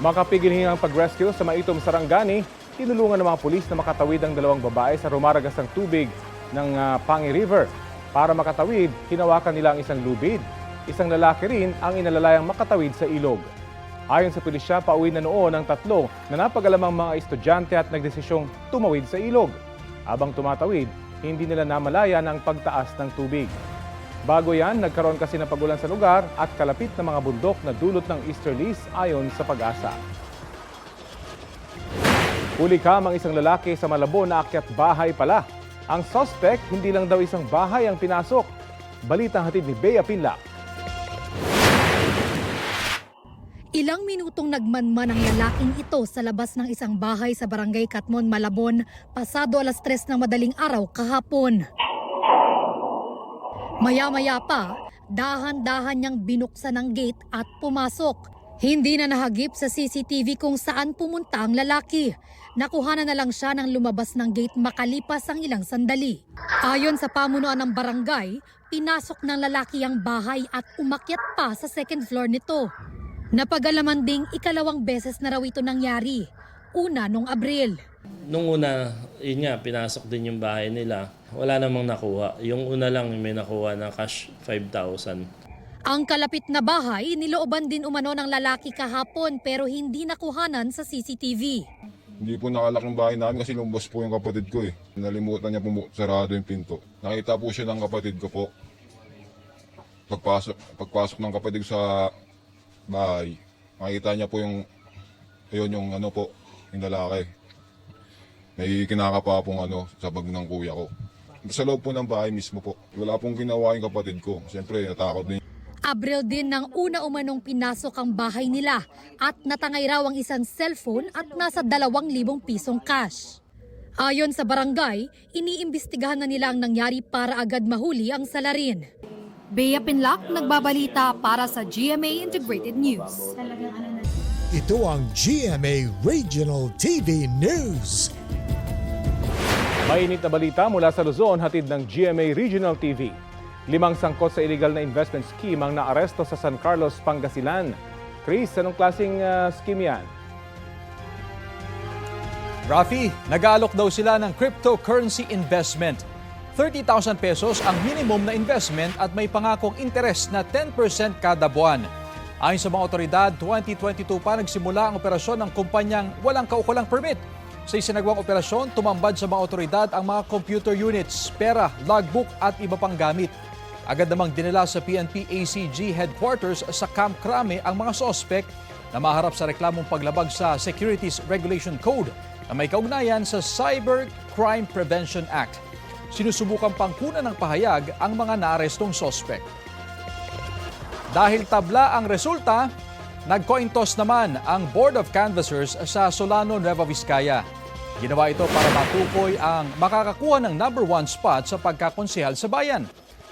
Makapigil ang pag-rescue sa Maitom, Sarangani, tinulungan ng mga pulis na makatawid ang dalawang babae sa rumaragasang tubig ng Pangi River. Para makatawid, hinawakan nila ang isang lubid. Isang lalaki rin ang inalalayang makatawid sa ilog. Ayon sa pulisya, pauwi na noon ang tatlo na napagalamang mga estudyante at nagdesisyong tumawid sa ilog. Habang tumatawid, hindi nila namalayan ang pagtaas ng tubig. Bago yan, nagkaroon kasi ng pagulan sa lugar at kalapit na mga bundok na dulot ng easterlies ayon sa Pag-asa. Huli kam ang isang lalaki sa Malabon na akyat bahay pala. Ang suspect, hindi lang daw isang bahay ang pinasok. Balitang hatid ni Bea Pinla. Ilang minutong nagmanman ang lalaking ito sa labas ng isang bahay sa Barangay Katmon, Malabon, pasado 3:00 ng madaling araw kahapon. Maya-maya pa, dahan-dahan niyang binuksan ang gate at pumasok. Hindi na nahagip sa CCTV kung saan pumunta ang lalaki. Nakuhanan na lang siya ng lumabas ng gate makalipas ang ilang sandali. Ayon sa pamunuan ng barangay, pinasok ng lalaki ang bahay at umakyat pa sa second floor nito. Napagalaman ding ikalawang beses na raw ito nangyari. Una noong Abril. Nung una, yun nga, pinasok din yung bahay nila. Wala namang nakuha. Yung una lang may nakuha na cash 5,000. Ang kalapit na bahay, nilooban din umano ng lalaki kahapon pero hindi nakuhanan sa CCTV. Hindi po nakalak yung bahay namin kasi lumabas po yung kapatid ko eh. Nalimutan niya po sarado yung pinto. Nakita po siya ng kapatid ko po. Pagpasok ng kapatid ko sa bahay, makita niya po yung yung lalaki. May kinakapa pong sa bag ng kuya ko. Sa loob po ng bahay mismo po. Wala pong ginawa yung kapatid ko. Siyempre, natakot din. Abril din nang una umanong pinasok ang bahay nila at natangay raw ang isang cellphone at nasa 2,000 pisong cash. Ayon sa barangay, iniimbestigahan na nila ang nangyari para agad mahuli ang salarin. Bea Pinlac, nagbabalita para sa GMA Integrated News. Ito ang GMA Regional TV News. Mainit na balita mula sa Luzon, hatid ng GMA Regional TV. 5 sangkot sa illegal na investment scheme ang naaresto sa San Carlos, Pangasinan. Chris, anong klaseng scheme yan? Rafi, nag-aalok daw sila ng cryptocurrency investment. 30,000 pesos ang minimum na investment at may pangakong interest na 10% kada buwan. Ayon sa mga otoridad, 2022 pa nagsimula ang operasyon ng kumpanyang walang kaukulang permit. Sa isinagawang operasyon, tumambad sa mga otoridad ang mga computer units, pera, logbook at iba pang gamit. Agad namang dinala sa PNP ACG headquarters sa Camp Crame ang mga sospek na maharap sa reklamong paglabag sa Securities Regulation Code na may kaugnayan sa Cyber Crime Prevention Act. Sinusubukan pang kunan ng pahayag ang mga naarestong sospek. Dahil tabla ang resulta, nag-coin toss naman ang Board of Canvassers sa Solano, Nueva Vizcaya. Ginawa ito para matukoy ang makakakuha ng number 1 spot sa pagkakonsehal sa bayan.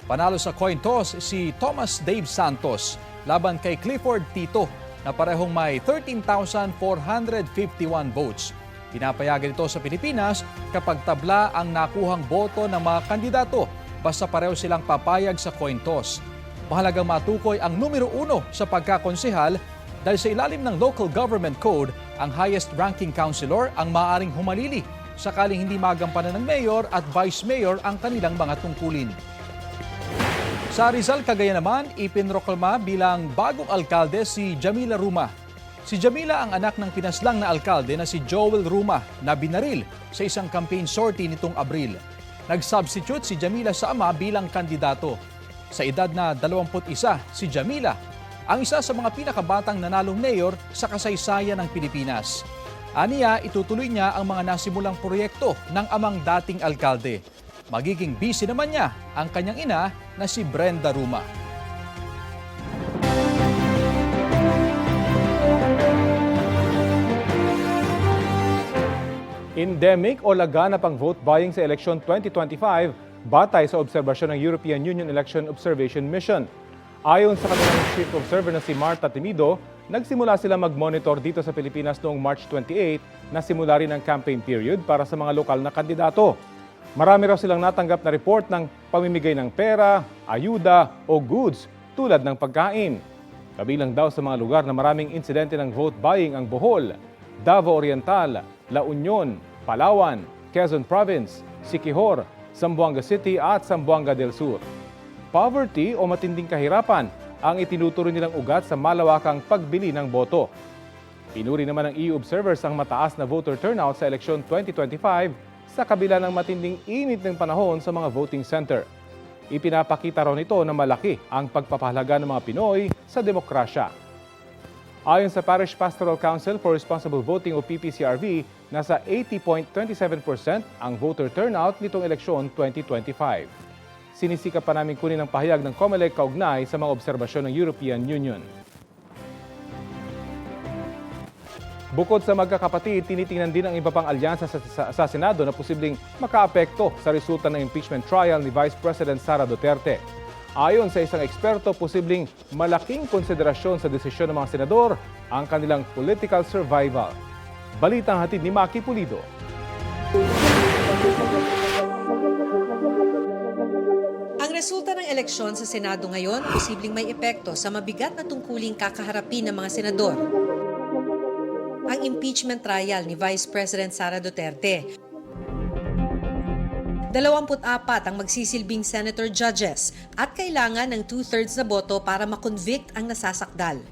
Panalo sa coin toss si Thomas Dave Santos laban kay Clifford Tito na parehong may 13,451 votes. Pinapayagan ito sa Pilipinas kapag tabla ang nakuhang boto ng mga kandidato basta pareho silang papayag sa coin toss. Mahalagang matukoy ang numero 1 sa pagkakonsehal dahil sa ilalim ng Local Government Code, ang highest-ranking councilor ang maaaring humalili sakaling hindi magampanan ng mayor at vice mayor ang kanilang mga tungkulin. Sa Rizal, Cagayan naman, ipinroklama bilang bagong alkalde si Jamila Ruma. Si Jamila ang anak ng pinaslang na alkalde na si Joel Ruma na binaril sa isang campaign sortie nitong Abril. Nag-substitute si Jamila sa ama bilang kandidato. Sa edad na 21, si Jamila ang isa sa mga pinakabatang nanalong mayor sa kasaysayan ng Pilipinas. Aniya, itutuloy niya ang mga nasimulang proyekto ng amang dating alkalde. Magiging busy naman niya ang kanyang ina na si Brenda Ruma. Endemic o laganap ang vote buying sa eleksyon 2025 batay sa obserbasyon ng European Union Election Observation Mission. Ayon sa kanilang chief observer na si Marta Timido, nagsimula sila mag-monitor dito sa Pilipinas noong March 28 na simula rin ang campaign period para sa mga lokal na kandidato. Marami raw silang natanggap na report ng pamimigay ng pera, ayuda o goods tulad ng pagkain. Kabilang daw sa mga lugar na maraming insidente ng vote buying ang Bohol, Davao Oriental, La Union, Palawan, Quezon Province, Siquijor, Zamboanga City at Zamboanga del Sur. Poverty o matinding kahirapan ang itinuturing nilang ugat sa malawakang pagbili ng boto. Pinuri naman ng EU observers ang mataas na voter turnout sa eleksyon 2025 sa kabila ng matinding init ng panahon sa mga voting center. Ipinapakita raw nito na malaki ang pagpapahalaga ng mga Pinoy sa demokrasya. Ayon sa Parish Pastoral Council for Responsible Voting o PPCRV, nasa 80.27% ang voter turnout nitong eleksyon 2025. Sinisikap pa namin kunin ang pahayag ng COMELEC kaugnay sa mga obserbasyon ng European Union. Bukod sa magkakapatid, tinitingnan din ang iba pang alyansa sa Senado na posibleng makaapekto sa resulta ng impeachment trial ni Vice President Sara Duterte. Ayon sa isang eksperto, posibleng malaking konsiderasyon sa desisyon ng mga senador ang kanilang political survival. Balitang hatid ni Maki Pulido. Ang resulta ng eleksyon sa Senado ngayon posibleng may epekto sa mabigat na tungkuling kakaharapin ng mga senador. Ang impeachment trial ni Vice President Sara Duterte. 24 ang magsisilbing senator judges at kailangan ng 2/3 na boto para makonvict ang nasasakdal.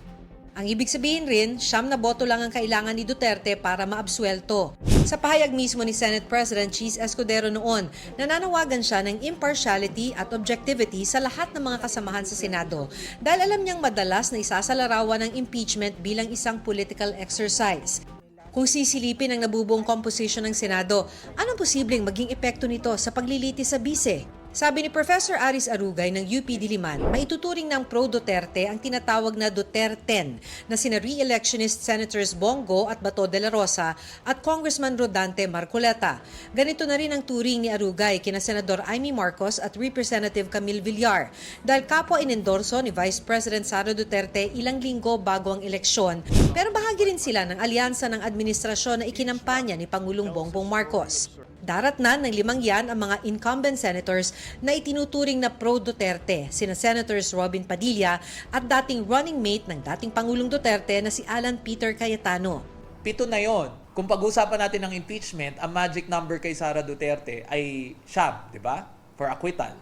Ang ibig sabihin rin, 9 na boto lang ang kailangan ni Duterte para maabsuelto. Sa pahayag mismo ni Senate President Cheese Escudero noon, nananawagan siya ng impartiality at objectivity sa lahat ng mga kasamahan sa Senado dahil alam niyang madalas na isasalarawan ng impeachment bilang isang political exercise. Kung sisilipin ang nabubuong composition ng Senado, anong posibleng maging epekto nito sa paglilitis sa bise? Sabi ni Professor Aris Arugay ng UP Diliman, maituturing ng pro-Duterte ang tinatawag na Duterten na sina re-electionist Senators Bongo at Bato de la Rosa at Congressman Rodante Marcoleta. Ganito na rin ang turing ni Arugay kina Senador Amy Marcos at Representative Camille Villar dahil kapwa inendorso ni Vice President Sara Duterte ilang linggo bago ang eleksyon, pero bahagi rin sila ng alyansa ng administrasyon na ikinampanya ni Pangulong Bongbong Marcos. Daratnan ng 5 yan ang mga incumbent senators na itinuturing na pro-Duterte, sina Senators Robin Padilla at dating running mate ng dating Pangulong Duterte na si Alan Peter Cayetano. 7 na yon. Kung pag-usapan natin ng impeachment, ang magic number kay Sara Duterte ay 9, di ba? For acquittal.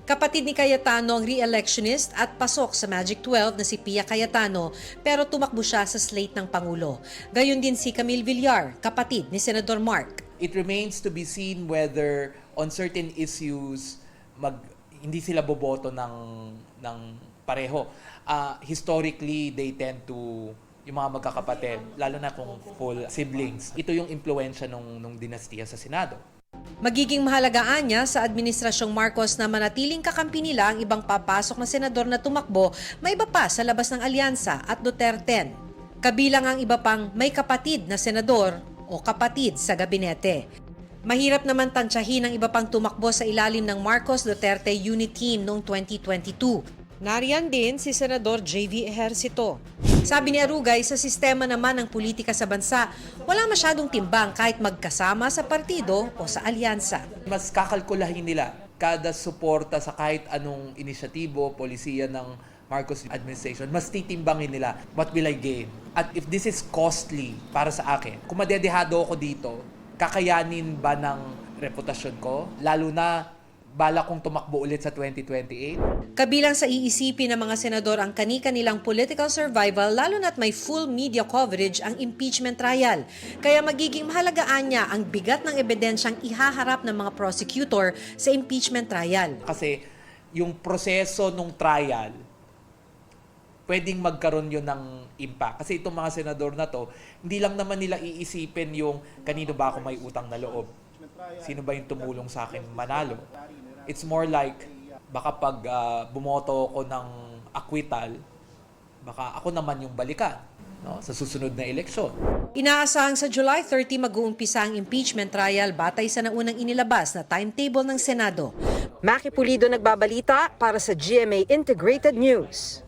Kapatid ni Cayetano ang re-electionist at pasok sa Magic 12 na si Pia Cayetano pero tumakbo siya sa slate ng Pangulo. Gayon din si Camille Villar, kapatid ni Senador Mark. It remains to be seen whether on certain issues hindi sila boboto ng pareho. Historically, they tend to, yung mga magkakapatid, lalo na kung full siblings, ito yung impluensya nung dinastiya sa Senado. Magiging mahalagaan niya sa Administrasyong Marcos na manatiling kakampi nila ang ibang papasok na senador na tumakbo, may iba pa sa labas ng alyansa at Duterten. Kabilang ang iba pang may kapatid na senador o kapatid sa gabinete. Mahirap naman tansyahin ang iba pang tumakbo sa ilalim ng Marcos Duterte Unit Team noong 2022. Nariyan din si Senador J.V. Ejercito. Sabi ni Arugay, sa sistema naman ng politika sa bansa, wala masyadong timbang kahit magkasama sa partido o sa alyansa. Mas kakalkulahin nila kada suporta sa kahit anong inisyatibo, polisiya ng Marcos administration, mas titimbangin nila, what will I gain? At if this is costly para sa akin, kung madedehado ako dito, kakayanin ba ng reputasyon ko? Lalo na bala kong tumakbo ulit sa 2028? Kabilang sa iisipin ng mga senador ang kani-kanilang political survival lalo na't may full media coverage ang impeachment trial. Kaya magiging mahalagaan niya ang bigat ng ebidensyang ihaharap ng mga prosecutor sa impeachment trial. Kasi yung proseso ng trial, pwedeng magkaroon yun ng impact. Kasi itong mga senador na to, hindi lang naman nila iisipin yung kanino ba ako may utang na loob. Sino ba yung tumulong sa akin manalo? It's more like, baka pag bumoto ako ng acquittal, baka ako naman yung balikan, no? Sa susunod na eleksyon. Inaasahang sa July 30 mag-uumpisa ang impeachment trial batay sa naunang inilabas na timetable ng Senado. Maki Pulido nagbabalita para sa GMA Integrated News.